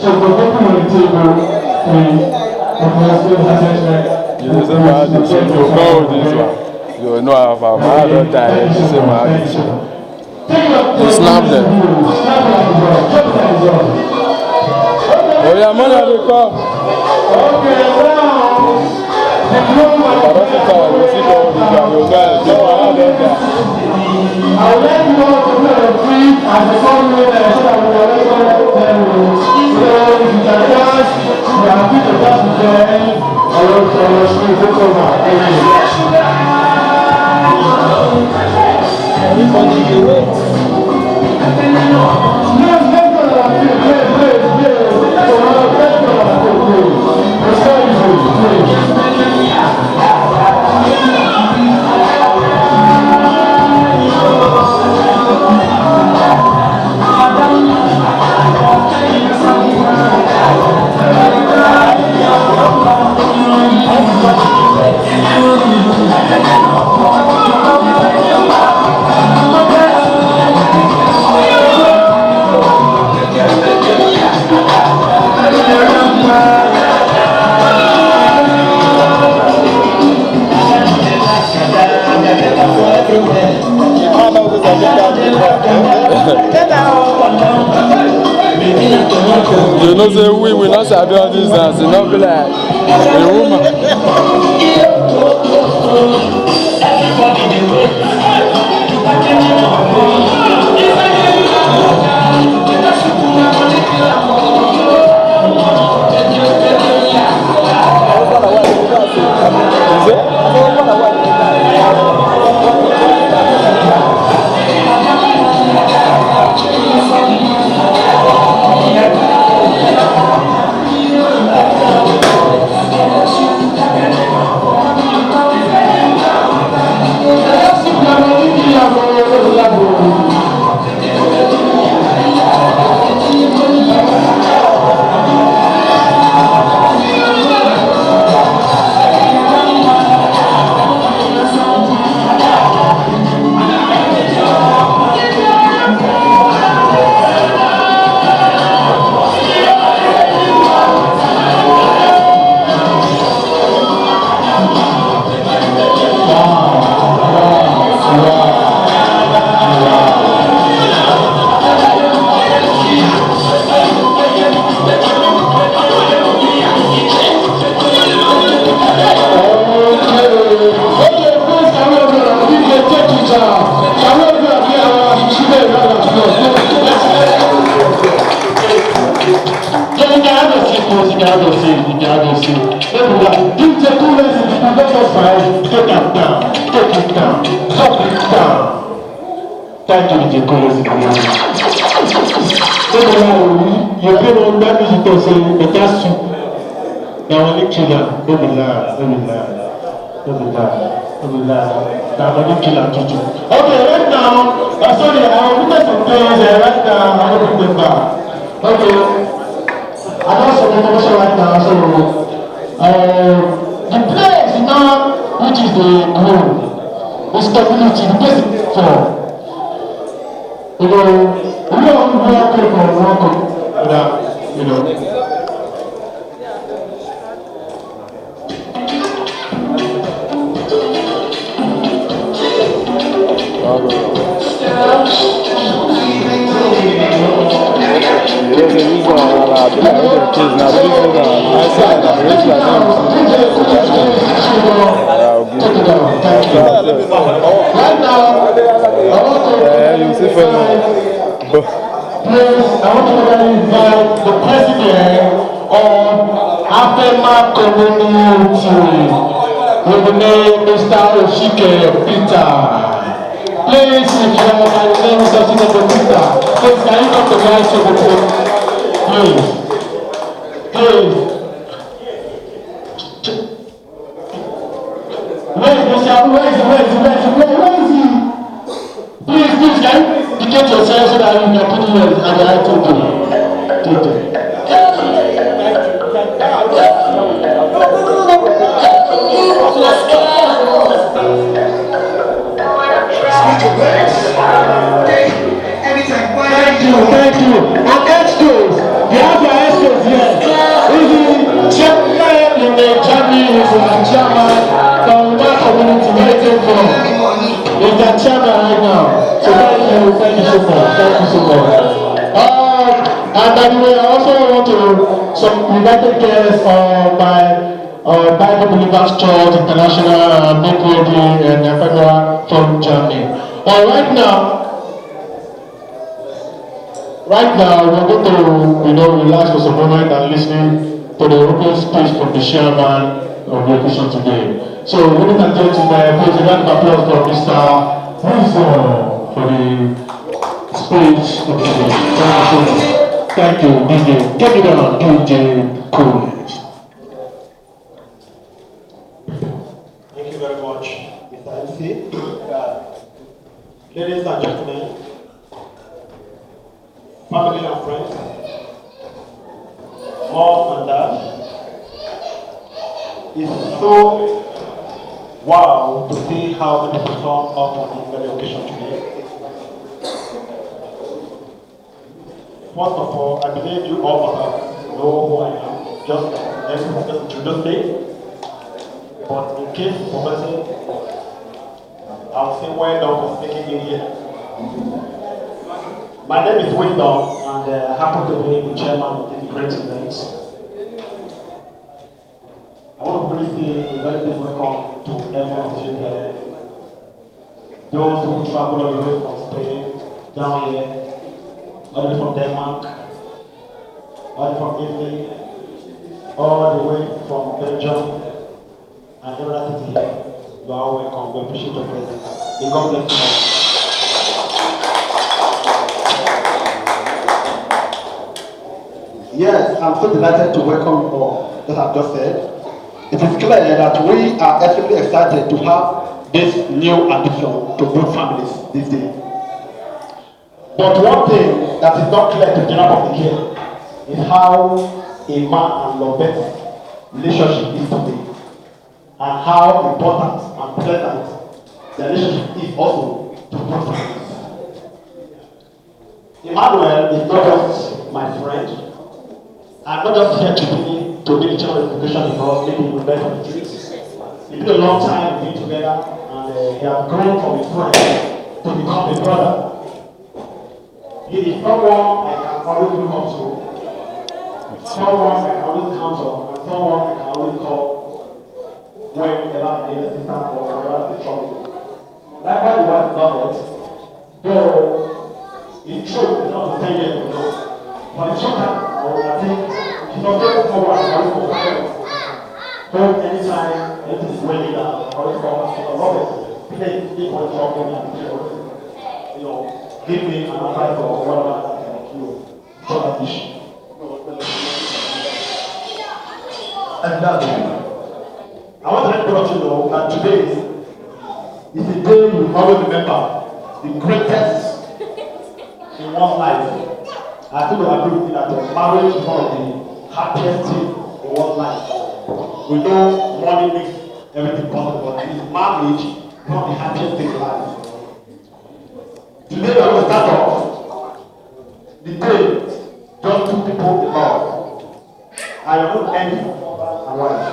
So for people on the table, please, you know, some of this you know this one. You know how my mother died. You say my this one. You snap them. Oh yeah, money they come. Okay, I would like you all to put a free as a compliment so that we will recognize them. So if you can dance, we are happy to dance with them. I will see you over. Thank you. Everybody do it. You know, say we will not have all this dance, not be like a woman. Thank you, Mr. Collins. You pay on that music to say, but that's soup. Now, when you kill her, don't be lying, don't be lying, don't be lying, don't be lying. Now, when you kill her, tutu. Okay, right now, sorry, I'll look at some things right now, I'll bring them back. Okay, I don't say information right now, so, the place now, which is the goal, the stability, the place for. You know, we don't work for without, you know. Please, I want to invite the president of Afema Community with the name Mr. Oshike Peter. Please, if you have my name Mr. Oshike Peter, please can you come to my show? Please. Please. Where is he? Please, can you indicate yourself so that you can put you at the right table? Thank you. And extras, you have your extras. chairman right now. So thank you so much. Thank you so much. And by the way, I also want to some invited guests of my Bible Believers Church International, Make Ready, and FAMUS from Germany. Right now, we're going to, relax for some moment and listen to the opening speech from the chairman of the occasion today. So, ladies and gentlemen, please a round of applause for Mr. Wizo for the speech of the day. Thank you, DJ. Get it on, DJ Coolidge. Thank you very much, Mr. MC. Ladies and gentlemen, family and friends, mom and dad, it's so wow to see how many people turn up on this very occasion today. First of all, I believe you all know who I am, just to say. But in case for person, I'll say well done for taking me here. My name is WIZKID, and I happen to be the chairman of this great event. I want to really say a very big welcome to everyone of you here. Those who travel all the way from Spain, down here, all the way from Denmark, all the way from Italy, all the way from Belgium, and every other city here. You are all welcome. We appreciate your presence. May God bless you all. Yes, I'm so delighted to welcome you all, as I've just said. It is clear that we are extremely excited to have this new addition to build families this day. But one thing that is not clear to the general public here is how a man and Lovette's relationship is today, and how important and pleasant the relationship is also to build families. Emmanuel is not just my friend. I'm not just here to do the channel education because maybe we met on the streets. It's been a long time we've been together, and he has grown from a friend to become a brother. He is someone I can always look up to, someone I can always count on, and someone I can always call whenever I need assistance or whenever I need trouble. Likewise, the wife love it, though it's true, it's not the same years ago, but it's true that I think she's not very forward, I always go for home anytime anything is raining down, I always call her, I love it. Please, keep on talking and give me an advice or whatever I can solve that issue. And that's it. I want to let all of you know that today is a day you always remember, the greatest in one's life. I think we agree with me that marriage is one of the happiest things in one's life. We know money makes everything possible, but marriage is one of the happiest things in life. Today we are going to start off the day just two people in love. And you're going to end and wife.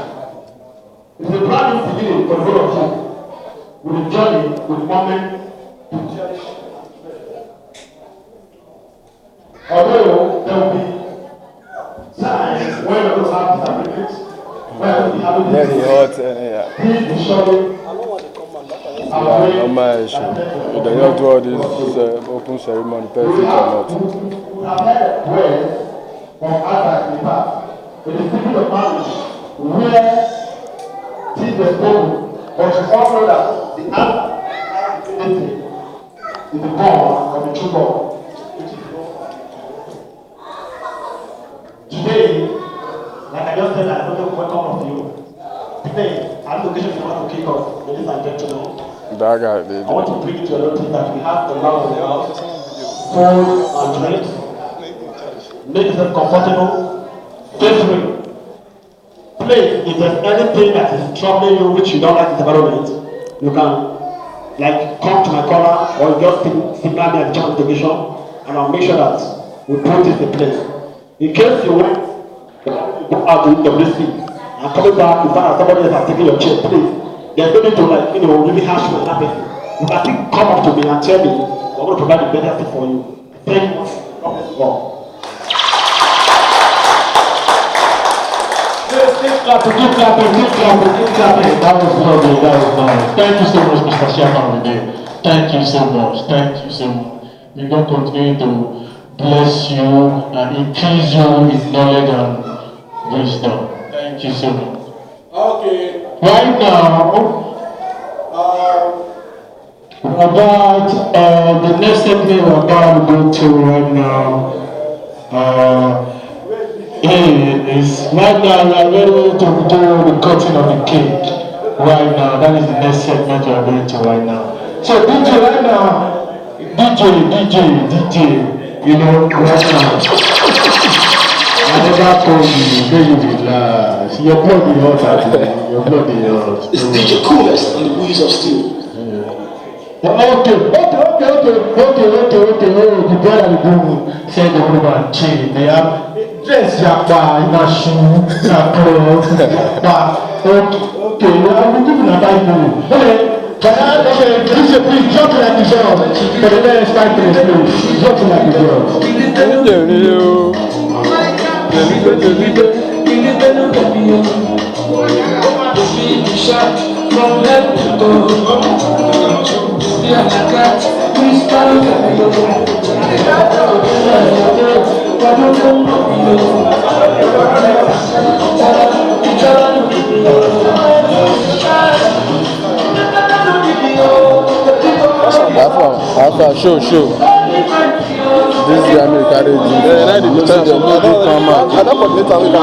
It's a brand new beginning for the both of you. With a journey, with a moment to cherish. Although there will be times when we're going to have disagreements, when we're going to be having this, please be sure. Normal issue. You don't do all this open ceremony, perfect or not. We have heard words from outside the past. It is people of marriage where things were spoken, but you all know that the answer is the born of the true God. Today, like I just said, I want to welcome all of you. Today, I have the occasion to want to kick off, ladies and gentlemen. I want to bring you to a notice that we have a lot of house, food and drinks. Make yourself comfortable, feel free. Please, if there's anything that is troubling you which you don't like in the environment, you can come to my corner or just signal me at the channel education, and I'll make sure that we put this in place. In case you want to go out to WC and coming back, you find out somebody else has taken your chair, please. There's no need to really harsh with that person. you can come up to me and tell me, we're going to provide the better thing for you. Thank you. Keep clapping. That was lovely, that was nice. Thank you so much, Mr. Chairman. Thank you so much. May God continue to bless you and increase you in knowledge and wisdom. Thank you so much. Okay. Right now, about the next segment we're about to go to right now. Is right now we are ready to do the cutting of the cake. Right now, that is the next segment we are going to right now. So DJ right now, DJ, you know, right now. I never told you, baby, relax. Your blood is hot, actually. Your blood is hot. It's DJ Coolest on the wheels of steel. Okay. The brother and the groom said the woman and chain. They have dress yakba in a shoe, a clothes, okay, I will give you a time. Okay, please drop it like the girl. For the next 5 minutes, please. Drop it like the girl. From left to go. Yeah, I got we started Alpha, show. This is the American region. I don't put later we can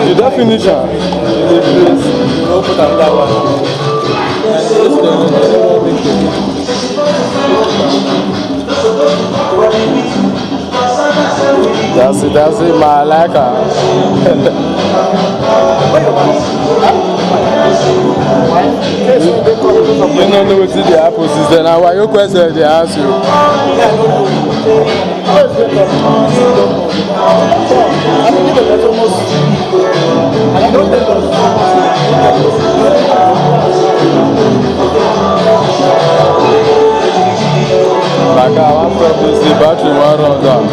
You don't finish it. You put another one. That's it, my like You don't know what the apples is then. Why your question they ask you? Like I want to the battery one run down.